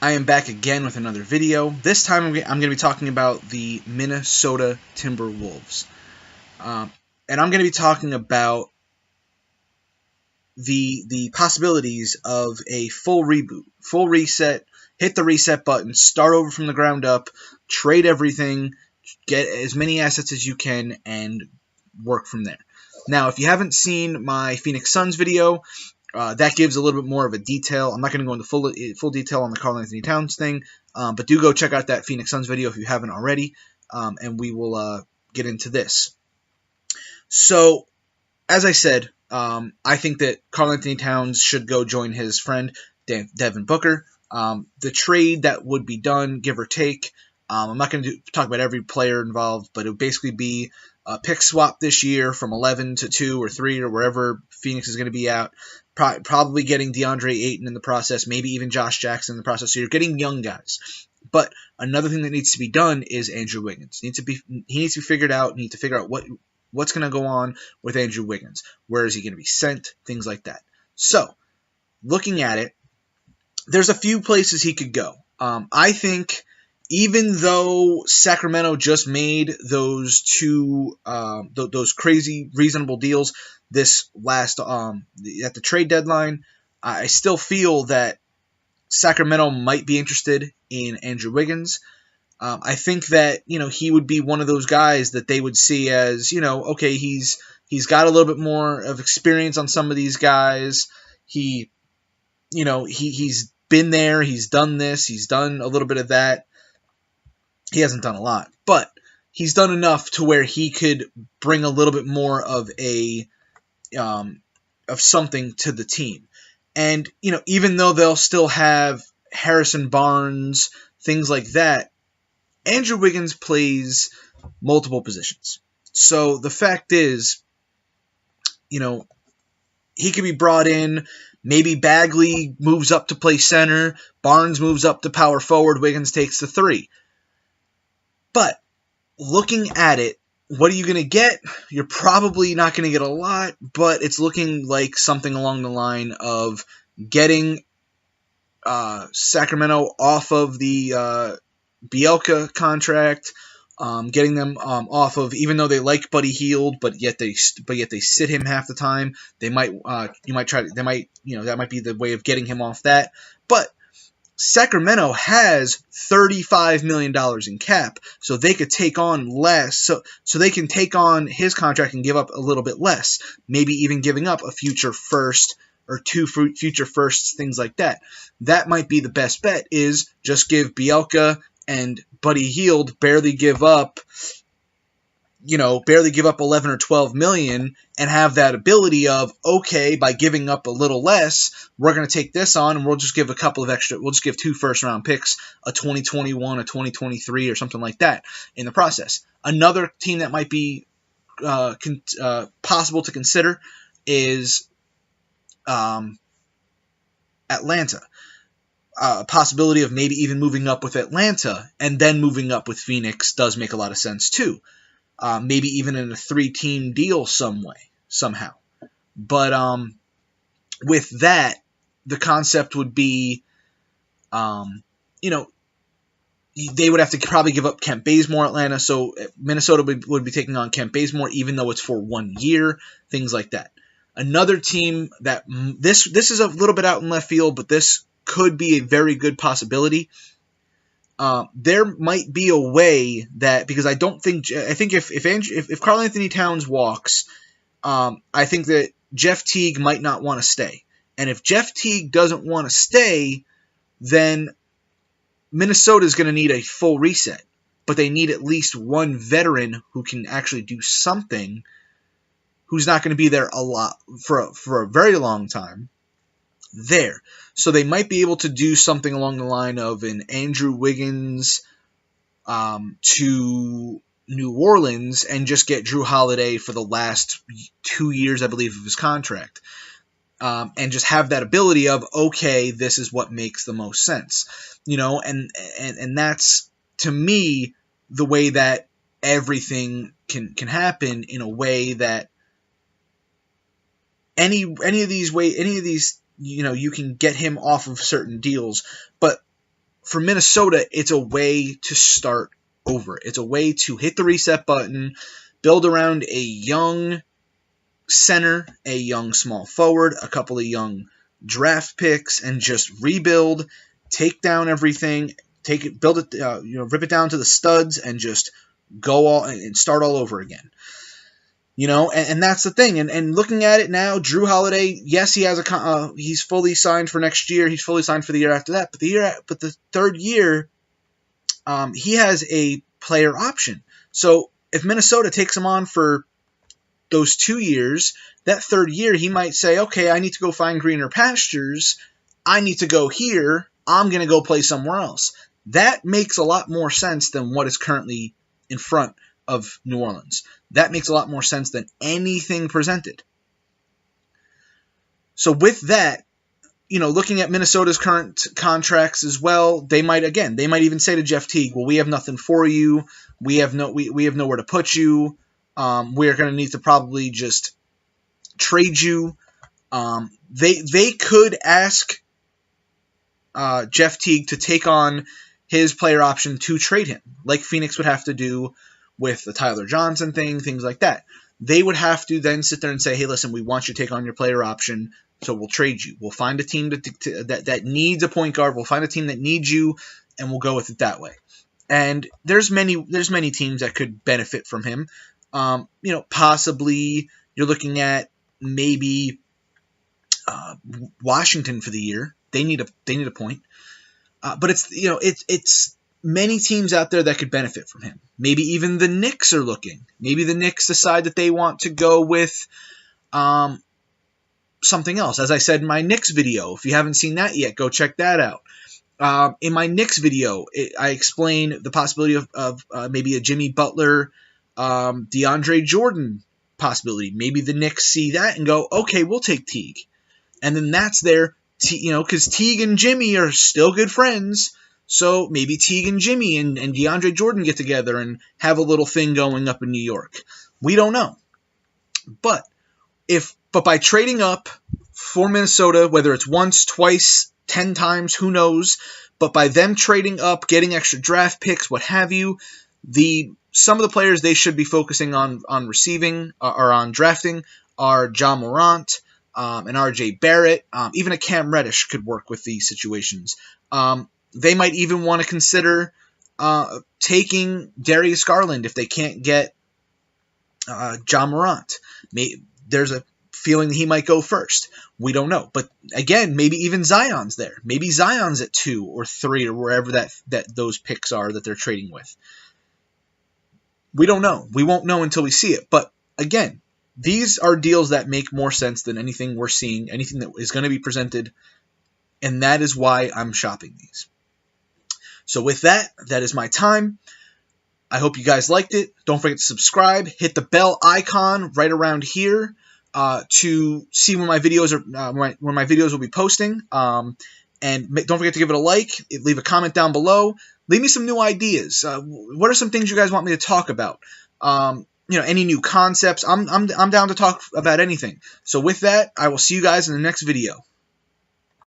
I am back again with another video. This time I'm going to be talking about the Minnesota Timberwolves. And I'm going to be talking about the possibilities of a full reboot, full reset, hit the reset button, start over from the ground up, trade everything, get as many assets as you can, and work from there. Now, if you haven't seen my Phoenix Suns video, that gives a little bit more of a detail. I'm not going to go into full detail on the Karl-Anthony Towns thing, but do go check out that Phoenix Suns video if you haven't already, and we will get into this. So, as I said, I think that Karl-Anthony Towns should go join his friend Devin Booker. The trade that would be done, give or take, I'm not going to talk about every player involved, but it would basically be a pick swap this year from 11 to 2 or 3 or wherever Phoenix is going to be at. Probably getting DeAndre Ayton in the process, maybe even Josh Jackson in the process. So you're getting young guys. But another thing that needs to be done is Andrew Wiggins. He needs to be figured out. You need to figure out what's going to go on with Andrew Wiggins. Where is he going to be sent? Things like that. So, looking at it, there's a few places he could go. I think even though Sacramento just made those those crazy reasonable deals this last at the trade deadline, I still feel that Sacramento might be interested in Andrew Wiggins. I think that he would be one of those guys that they would see as okay, he's got a little bit more of experience on some of these guys. He's been there, he's done this, he's done a little bit of that. He hasn't done a lot, but he's done enough to where he could bring a little bit more of something to the team. And even though they'll still have Harrison Barnes, things like that, Andrew Wiggins plays multiple positions. So the fact is, he could be brought in. Maybe Bagley moves up to play center, Barnes moves up to power forward, Wiggins takes the 3. But looking at it, what are you going to get? You're probably not going to get a lot, but it's looking like something along the line of getting Sacramento off of the Bielka contract, getting them off of, even though they like Buddy Hield, but yet they sit him half the time. That might be the way of getting him off that. But Sacramento has $35 million in cap, so they could take on less. So they can take on his contract and give up a little bit less, maybe even giving up a future first or 2 future firsts, things like that. That might be the best bet, is just give Bielka and Buddy Hield barely give up 11 or 12 million and have that ability of, okay, by giving up a little less, we're going to take this on and we'll just give we'll just give 2 first round picks, a 2021, a 2023 or something like that in the process. Another team that might be possible to consider is Atlanta. A possibility of maybe even moving up with Atlanta and then moving up with Phoenix does make a lot of sense too. Maybe even in a 3-team deal somehow. But with that, the concept would be, they would have to probably give up Kent Bazemore, Atlanta, so Minnesota would be taking on Kent Bazemore, even though it's for 1 year, things like that. Another team that, this is a little bit out in left field, but this could be a very good possibility. There might be a way that, because I think if Karl-Anthony Towns walks, I think that Jeff Teague might not want to stay. And if Jeff Teague doesn't want to stay, then Minnesota is going to need a full reset. But they need at least one veteran who can actually do something, who's not going to be there a lot for a very long time. There. So they might be able to do something along the line of an Andrew Wiggins to New Orleans and just get Drew Holiday for the last 2 years, I believe, of his contract. And just have that ability of, okay, this is what makes the most sense. And that's, to me, the way that everything can happen, in a way that any of these you can get him off of certain deals, but for Minnesota, it's a way to start over. It's a way to hit the reset button, build around a young center, a young small forward, a couple of young draft picks, and just rebuild, take down everything, build it, rip it down to the studs, and just go all and start all over again. And that's the thing. And looking at it now, Drew Holiday, yes, he has he's fully signed for next year. He's fully signed for the year after that. But the third year, he has a player option. So if Minnesota takes him on for those 2 years, that third year he might say, okay, I need to go find greener pastures. I need to go here. I'm going to go play somewhere else. That makes a lot more sense than what is currently in front of New Orleans. That makes a lot more sense than anything presented. So with that, looking at Minnesota's current contracts as well, they might even say to Jeff Teague, well, we have nothing for you. We have nowhere to put you. We're going to need to probably just trade you. They could ask Jeff Teague to take on his player option to trade him, like Phoenix would have to do with the Tyler Johnson thing, things like that. They would have to then sit there and say, hey, listen, we want you to take on your player option, so we'll trade you. We'll find a team that needs a point guard. We'll find a team that needs you, and we'll go with it that way. And there's many teams that could benefit from him. Possibly you're looking at maybe Washington for the year. They need a point. But it's many teams out there that could benefit from him. Maybe even the Knicks are looking. Maybe the Knicks decide that they want to go with something else. As I said in my Knicks video, if you haven't seen that yet, go check that out. In my Knicks video, I explain the possibility of maybe a Jimmy Butler, DeAndre Jordan possibility. Maybe the Knicks see that and go, okay, we'll take Teague. And then that's there, because Teague and Jimmy are still good friends. So maybe Teague and Jimmy and DeAndre Jordan get together and have a little thing going up in New York. We don't know. But by trading up for Minnesota, whether it's once, twice, 10 times, who knows, but by them trading up, getting extra draft picks, what have you, some of the players they should be focusing on receiving or on drafting are Ja Morant, and RJ Barrett. Even a Cam Reddish could work with these situations. They might even want to consider taking Darius Garland if they can't get Ja Morant. There's a feeling that he might go first. We don't know. But again, maybe even Zion's there. Maybe Zion's at 2 or 3 or wherever that those picks are that they're trading with. We don't know. We won't know until we see it. But again, these are deals that make more sense than anything we're seeing, anything that is going to be presented, and that is why I'm shopping these. So with that is my time. I hope you guys liked it. Don't forget to subscribe. Hit the bell icon right around here to see when my videos are when my videos will be posting. And don't forget to give it a like. Leave a comment down below. Leave me some new ideas. What are some things you guys want me to talk about? Any new concepts. I'm down to talk about anything. So with that, I will see you guys in the next video.